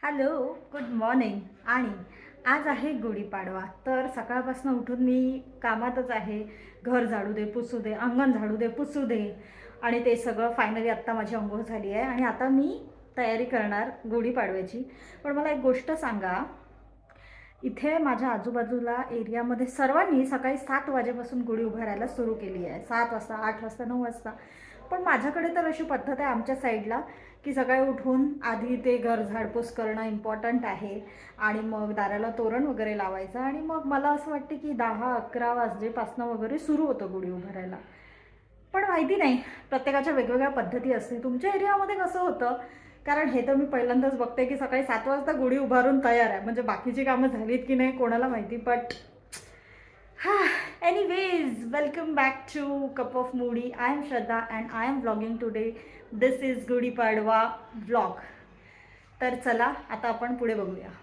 Hello, good morning. आणि आज आहे गुढीपाडवा. तर सकाळपासून उठून मी कामातच आहे. घर झाडू दे, पुसू दे, अंगण झाडू दे, पुसू दे, आणि ते सगळं फायनली आत्ता माझी अंघोळ झाली आहे आणि आता मी तयारी करणार गुढीपाडव्याची. पण मला एक गोष्ट सांगा, इथे माझ्या आजूबाजूला एरियामध्ये सर्वांनी सकाळी 7 वाजेपासून गुढी उभारायला सुरू केली आहे. 7 वाजता, 8 वाजता, 9 वाजता. पण माझ्याकडे तर अशी पद्धत आहे आमच्या साईडला, की सकाळी उठून आधी ते घर झाडपूस करणं इम्पॉर्टंट आहे आणि मग दाराला तोरण वगैरे लावायचं आणि मग मला असं वाटते की 10-11 वाजेपासनं वगैरे सुरू होतं गुढी उभारायला. पण माहिती नाही, प्रत्येकाच्या वेगवेगळ्या पद्धती असते. तुमच्या एरियामध्ये कसं होतं? कारण हे तर मी पहिल्यांदाच बघते की सकाळी 7 वाजता गुढी उभारून तयार आहे. म्हणजे बाकीची कामं झालीत की नाही कोणाला माहिती. But anyways, welcome back to Cup of Moody. I am Shraddha and I am vlogging today. This is Gudi Padwa vlog. तर चला आता आपण पुढे बघूया.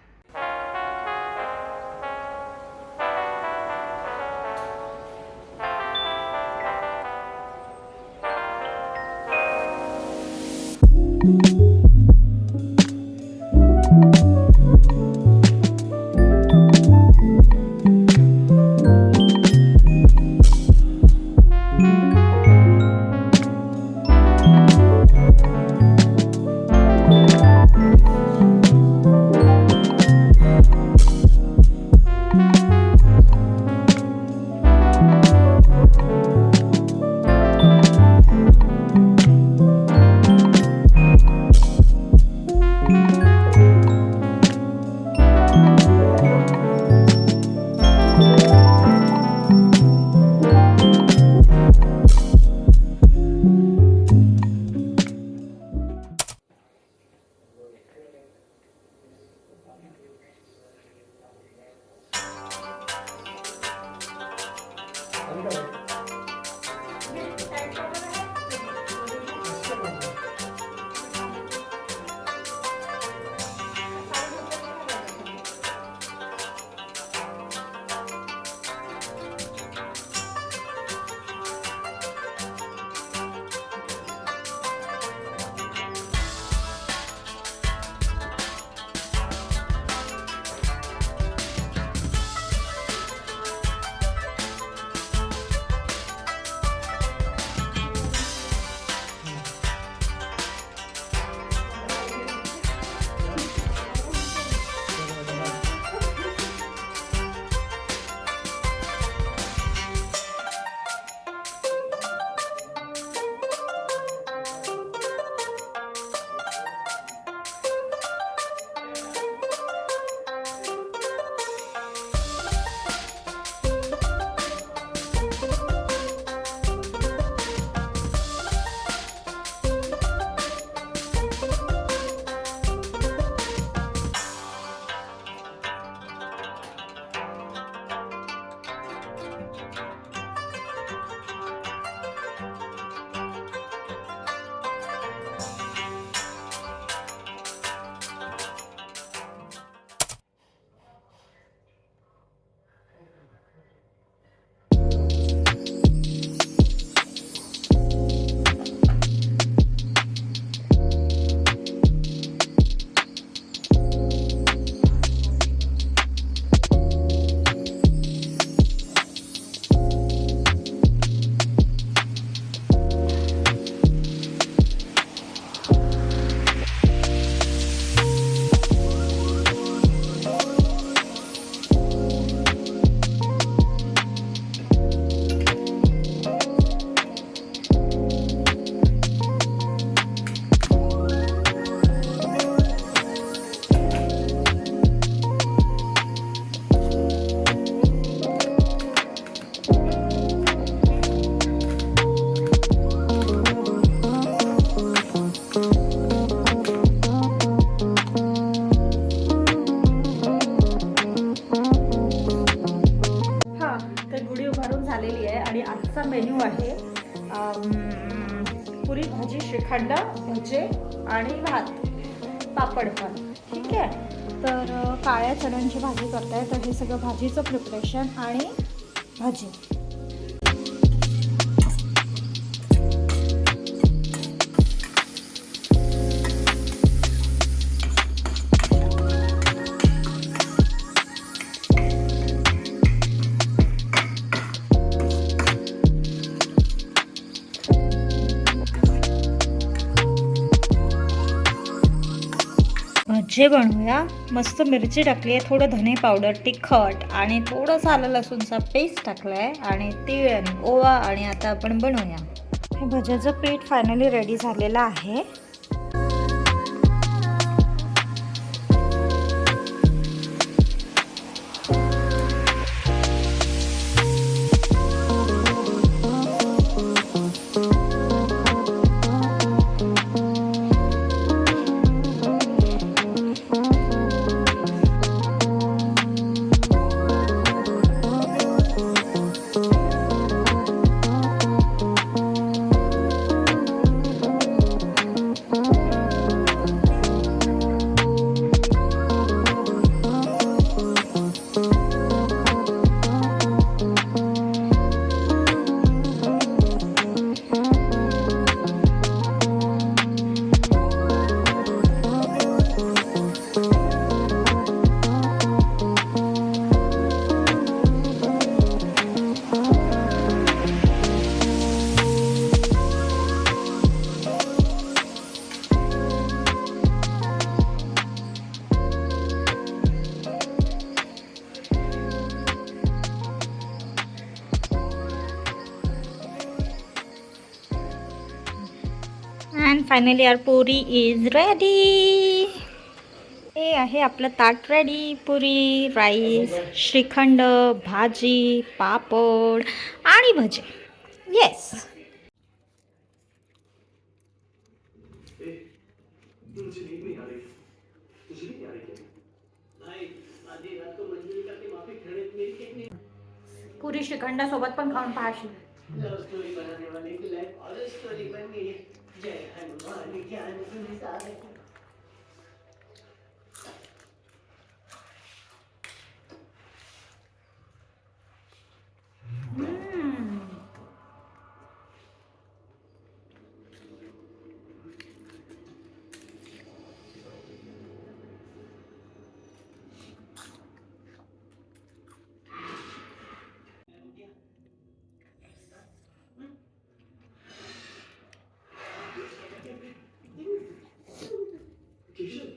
झालेली आहे आणि आजचा मेन्यू आहे पुरी भाजी, श्रीखंड, भजे आणि भात, पापड पण. ठीक आहे. तर काळ्या चण्यांची भाजी करताय. तर हे सगळं भाजीचं प्रिपरेशन आणि भाजी. भजे बनवूया. मस्त मिरची टाकली आहे, थोडं धने पावडर, तिखट आणि थोडंसं आलं लसूणचा पेस्ट टाकला आहे आणि तीळ आणि ओवा आणि आता आपण बनवूया. हे भज्याचं पीठ फायनली रेडी झालेलं आहे. And finally our puri is ready. हे आहे आपलं ताट रेडी. पुरी, राईस, श्रीखंड, भाजी, पापड आणि भजे. येस. पुरी श्रीखंडासोबत पण खाऊन पाहाशी.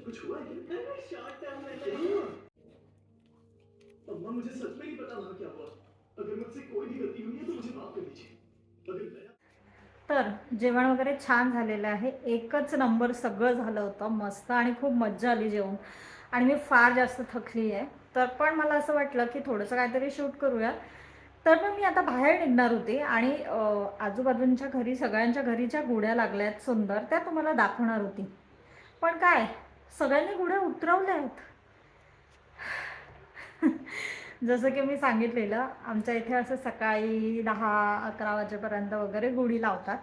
कुछ हुआ है? अम्मा मुझे सच में नहीं पता वहाँ क्या हुआ. अगर मुझसे कोई भी गलती हुई है तो मुझे माफ कर दीजिए. तर जेवण वगैरे छान झालेलं आहे. एकच नंबर सगळं झालं होतं मस्त आणि खूप मज्जा आली जेवण. आणि मी फार जास्त थकली आहे. तर पण मला असं वाटलं की थोडंसं काहीतरी शूट करूया. तर मग मी आता बाहेर निघणार होते आणि आजूबाजूंच्या घरी सगळ्यांच्या घरीच्या गुढ्या लागल्या आहेत सुंदर, त्या तुम्हाला दाखवणार होती. पण काय सगळ्यांनी गुढ्या उतरवल्या आहेत. जसं की मी सांगितलेलं, आमच्या इथे असं सकाळी 10-11 वाजेपर्यंत वगैरे गुढी लावतात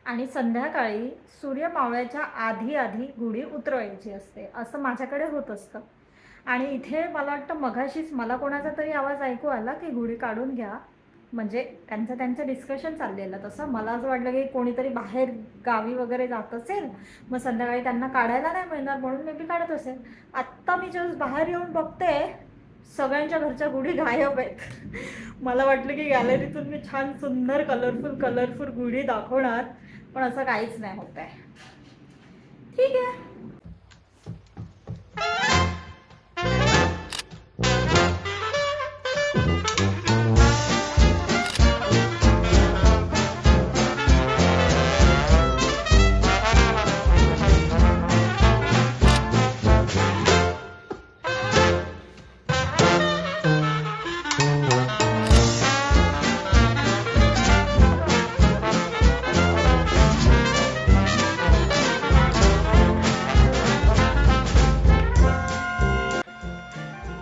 आणि संध्याकाळी सूर्य मावळ्याच्या आधी गुढी उतरवायची असते, असं माझ्याकडे होत असतं. आणि इथे मला वाटतं मघाशीच मला कोणाचा तरी आवाज ऐकू आला की गुढी काढून घ्या, म्हणजे त्यांचं डिस्कशन चाललेलं. तसं मला असं वाटलं की कोणीतरी बाहेर गावी वगैरे जात असेल, मग संध्याकाळी त्यांना काढायला नाही मिळणार म्हणून मे बी काढत असेल. आत्ता मी जस्ट बाहेर येऊन बघते सगळ्यांच्या घरच्या गुढी गायब आहेत. मला वाटलं की गॅलरीतून मी छान सुंदर कलरफुल गुढी दाखवणार, पण असं काहीच नाही होत आहे. ठीक आहे.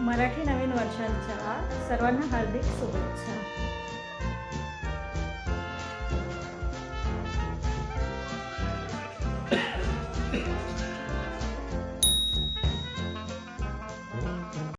मराठी नवीन वर्षाच्या सर्वांना हार्दिक शुभेच्छा.